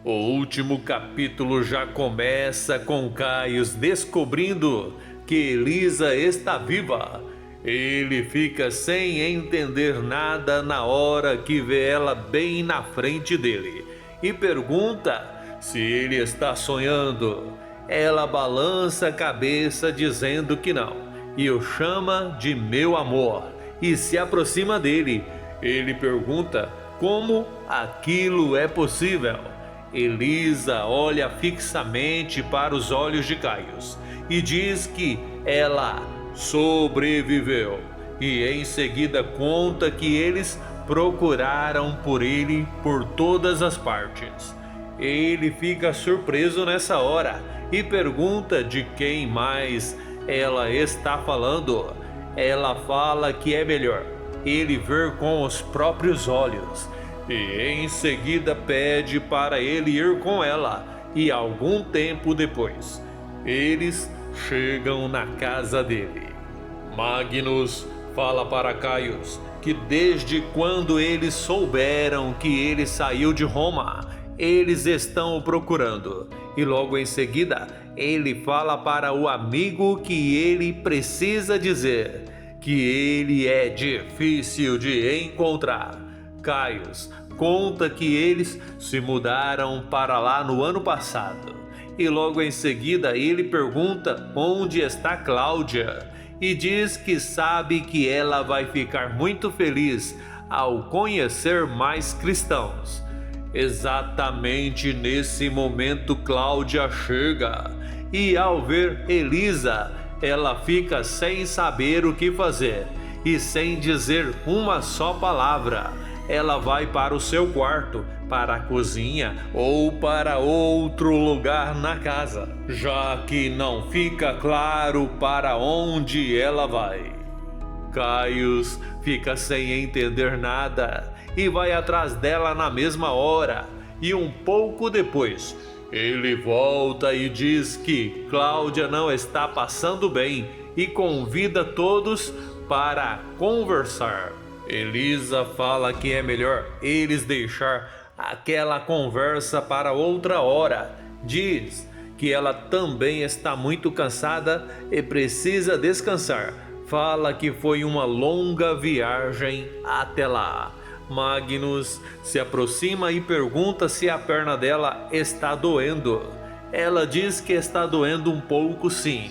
O último capítulo já começa com Caio descobrindo que Elisa está viva. Ele fica sem entender nada na hora que vê ela bem na frente dele e pergunta se ele está sonhando. Ela balança a cabeça dizendo que não e o chama de meu amor e se aproxima dele. Ele pergunta como aquilo é possível. Elisa olha fixamente para os olhos de Caio e diz que ela sobreviveu, e em seguida conta que eles procuraram por ele por todas as partes. Ele fica surpreso nessa hora e pergunta de quem mais ela está falando. Ela fala que é melhor ele ver com os próprios olhos e em seguida pede para ele ir com ela. E algum tempo depois eles chegam na casa dele. Magnus fala para Caio que desde quando eles souberam que ele saiu de Roma, eles estão o procurando. E logo em seguida ele fala para o amigo que ele precisa dizer que ele é difícil de encontrar. Caio conta que eles se mudaram para lá no ano passado. E logo em seguida ele pergunta onde está Cláudia e diz que sabe que ela vai ficar muito feliz ao conhecer mais cristãos. Exatamente nesse momento Cláudia chega e ao ver Elisa, ela fica sem saber o que fazer e sem dizer uma só palavra. Ela vai para o seu quarto, para a cozinha ou para outro lugar na casa, já que não fica claro para onde ela vai. Caio fica sem entender nada e vai atrás dela na mesma hora. E um pouco depois, ele volta e diz que Cláudia não está passando bem e convida todos para conversar. Elisa fala que é melhor eles deixar aquela conversa para outra hora. Diz que ela também está muito cansada e precisa descansar. Fala que foi uma longa viagem até lá. Magnus se aproxima e pergunta se a perna dela está doendo. Ela diz que está doendo um pouco, sim.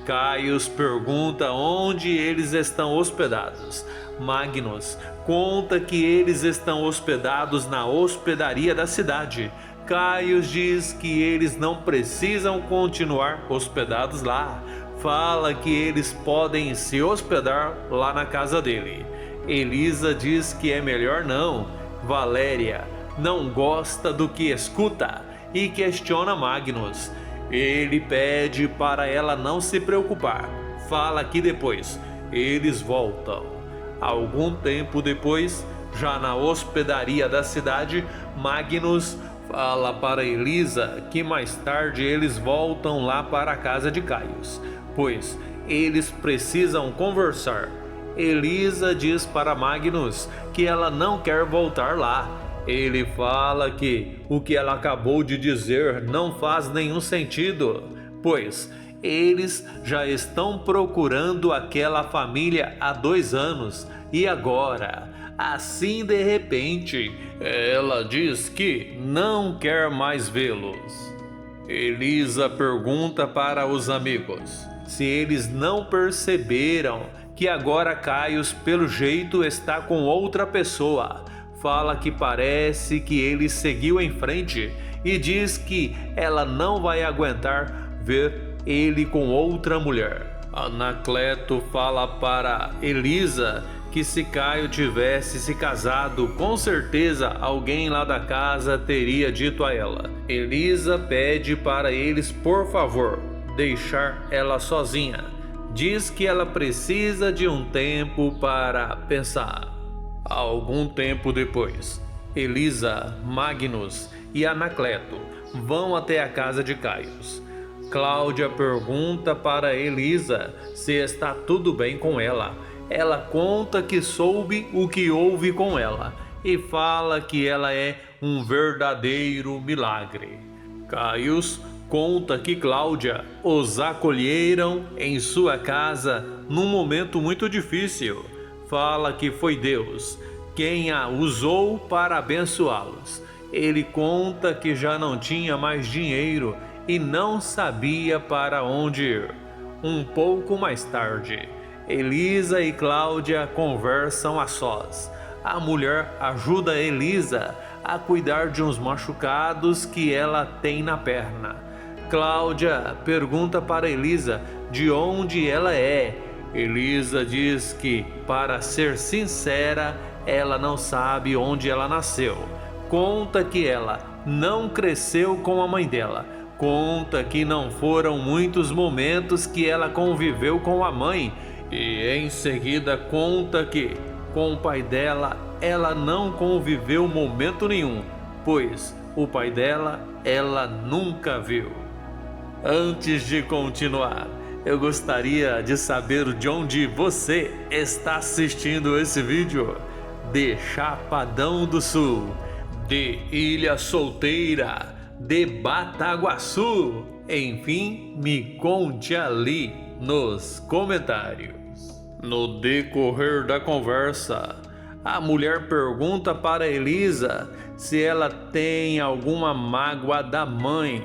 Caio pergunta onde eles estão hospedados. Magnus conta que eles estão hospedados na hospedaria da cidade. Caio diz que eles não precisam continuar hospedados lá. Fala que eles podem se hospedar lá na casa dele. Elisa diz que é melhor não. Valéria não gosta do que escuta e questiona Magnus. Ele pede para ela não se preocupar. Fala que depois eles voltam. Algum tempo depois, já na hospedaria da cidade, Magnus fala para Elisa que mais tarde eles voltam lá para a casa de Caio, pois eles precisam conversar. Elisa diz para Magnus que ela não quer voltar lá. Ele fala que o que ela acabou de dizer não faz nenhum sentido, pois eles já estão procurando aquela família há 2 anos e agora, assim de repente, ela diz que não quer mais vê-los. Elisa pergunta para os amigos se eles não perceberam que agora Caio pelo jeito está com outra pessoa. Fala que parece que ele seguiu em frente e diz que ela não vai aguentar ver ele com outra mulher. Anacleto fala para Elisa que se Caio tivesse se casado, com certeza alguém lá da casa teria dito a ela. Elisa pede para eles, por favor, deixar ela sozinha. Diz que ela precisa de um tempo para pensar. Algum tempo depois, Elisa, Magnus e Anacleto vão até a casa de Caio. Cláudia pergunta para Elisa se está tudo bem com ela. Ela conta que soube o que houve com ela e fala que ela é um verdadeiro milagre. Caius conta que Cláudia os acolheram em sua casa num momento muito difícil. Fala que foi Deus quem a usou para abençoá-los. Ele conta que já não tinha mais dinheiro e não sabia para onde ir. Um pouco mais tarde, Elisa e Cláudia conversam a sós. A mulher ajuda Elisa a cuidar de uns machucados que ela tem na perna. Cláudia pergunta para Elisa de onde ela é. Elisa diz que, para ser sincera, ela não sabe onde ela nasceu. Conta que ela não cresceu com a mãe dela. Conta que não foram muitos momentos que ela conviveu com a mãe. E em seguida conta que, com o pai dela, ela não conviveu momento nenhum, pois o pai dela ela nunca viu. Antes de continuar, eu gostaria de saber de onde você está assistindo esse vídeo. De Chapadão do Sul, de Ilha Solteira, de Bataguaçu. Enfim, me conte ali nos comentários. No decorrer da conversa, a mulher pergunta para Elisa se ela tem alguma mágoa da mãe.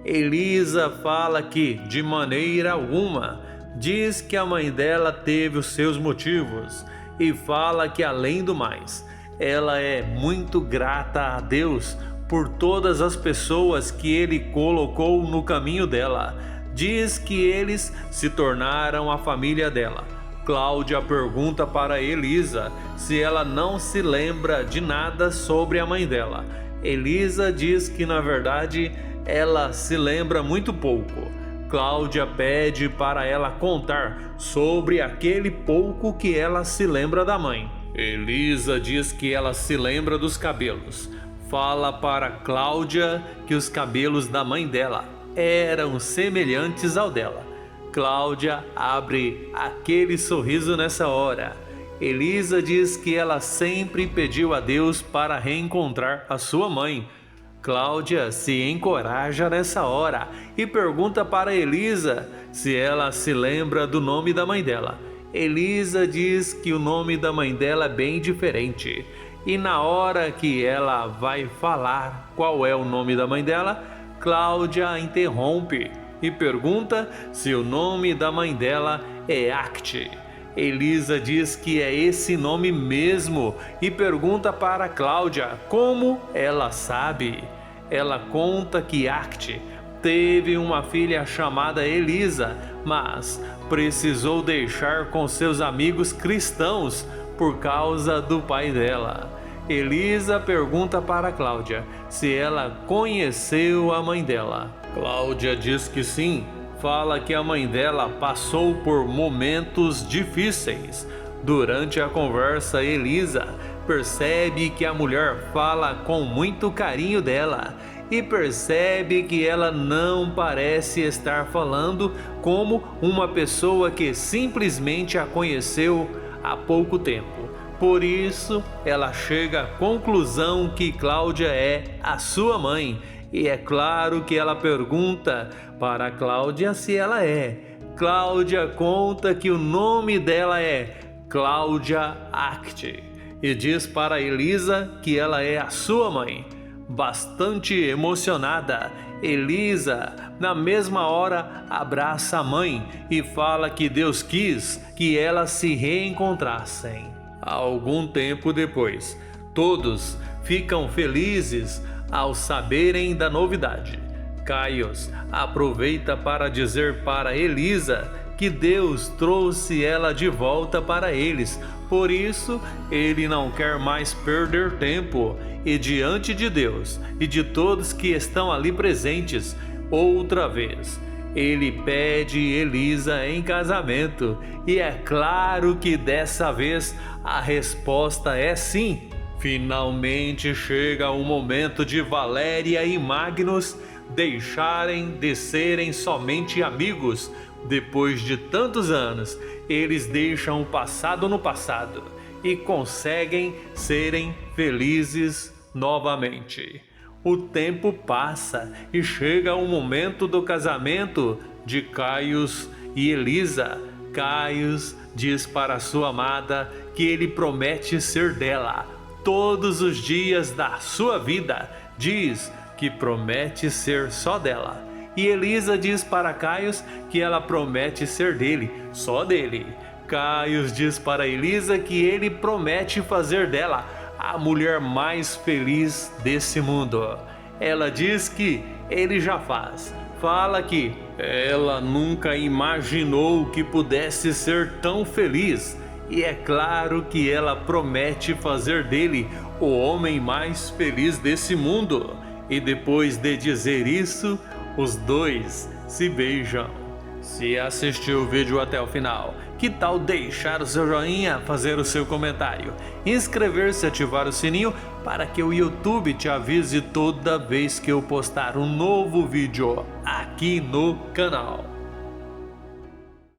Elisa fala que, de maneira alguma, diz que a mãe dela teve os seus motivos e fala que, além do mais, ela é muito grata a Deus por todas as pessoas que Ele colocou no caminho dela. Diz que eles se tornaram a família dela. Cláudia pergunta para Elisa se ela não se lembra de nada sobre a mãe dela. Elisa diz que, na verdade, ela se lembra muito pouco. Cláudia pede para ela contar sobre aquele pouco que ela se lembra da mãe. Elisa diz que ela se lembra dos cabelos. Fala para Cláudia que os cabelos da mãe dela eram semelhantes ao dela. Cláudia abre aquele sorriso nessa hora. Elisa diz que ela sempre pediu a Deus para reencontrar a sua mãe. Cláudia se encoraja nessa hora e pergunta para Elisa se ela se lembra do nome da mãe dela. Elisa diz que o nome da mãe dela é bem diferente. E na hora que ela vai falar qual é o nome da mãe dela, Cláudia interrompe e pergunta se o nome da mãe dela é Acte. Elisa diz que é esse nome mesmo e pergunta para Cláudia como ela sabe. Ela conta que Acte teve uma filha chamada Elisa, mas precisou deixar com seus amigos cristãos por causa do pai dela. Elisa pergunta para Cláudia se ela conheceu a mãe dela. Cláudia diz que sim. Fala que a mãe dela passou por momentos difíceis. Durante a conversa, Elisa percebe que a mulher fala com muito carinho dela e percebe que ela não parece estar falando como uma pessoa que simplesmente a conheceu há pouco tempo. Por isso, ela chega à conclusão que Cláudia é a sua mãe. E é claro que ela pergunta para Cláudia se ela é. Cláudia conta que o nome dela é Cláudia Acte e diz para Elisa que ela é a sua mãe. Bastante emocionada, Elisa, na mesma hora, abraça a mãe e fala que Deus quis que elas se reencontrassem. Algum tempo depois, todos ficam felizes ao saberem da novidade. Caius aproveita para dizer para Elisa que Deus trouxe ela de volta para eles. Por isso, ele não quer mais perder tempo e, diante de Deus e de todos que estão ali presentes, outra vez, ele pede Elisa em casamento. E é claro que dessa vez a resposta é sim. Finalmente chega o momento de Valéria e Magnus deixarem de serem somente amigos. Depois de tantos anos, eles deixam o passado no passado e conseguem serem felizes novamente. O tempo passa e chega o momento do casamento de Caius e Elisa. Caius diz para sua amada que ele promete ser dela todos os dias da sua vida. Diz que promete ser só dela. E Elisa diz para Caius que ela promete ser dele, só dele. Caius diz para Elisa que ele promete fazer dela a mulher mais feliz desse mundo. Ela diz que ele já faz. Fala que ela nunca imaginou que pudesse ser tão feliz. E é claro que ela promete fazer dele o homem mais feliz desse mundo. E depois de dizer isso, os dois se beijam. Se assistiu o vídeo até o final, que tal deixar o seu joinha, fazer o seu comentário, inscrever-se e ativar o sininho para que o YouTube te avise toda vez que eu postar um novo vídeo aqui no canal.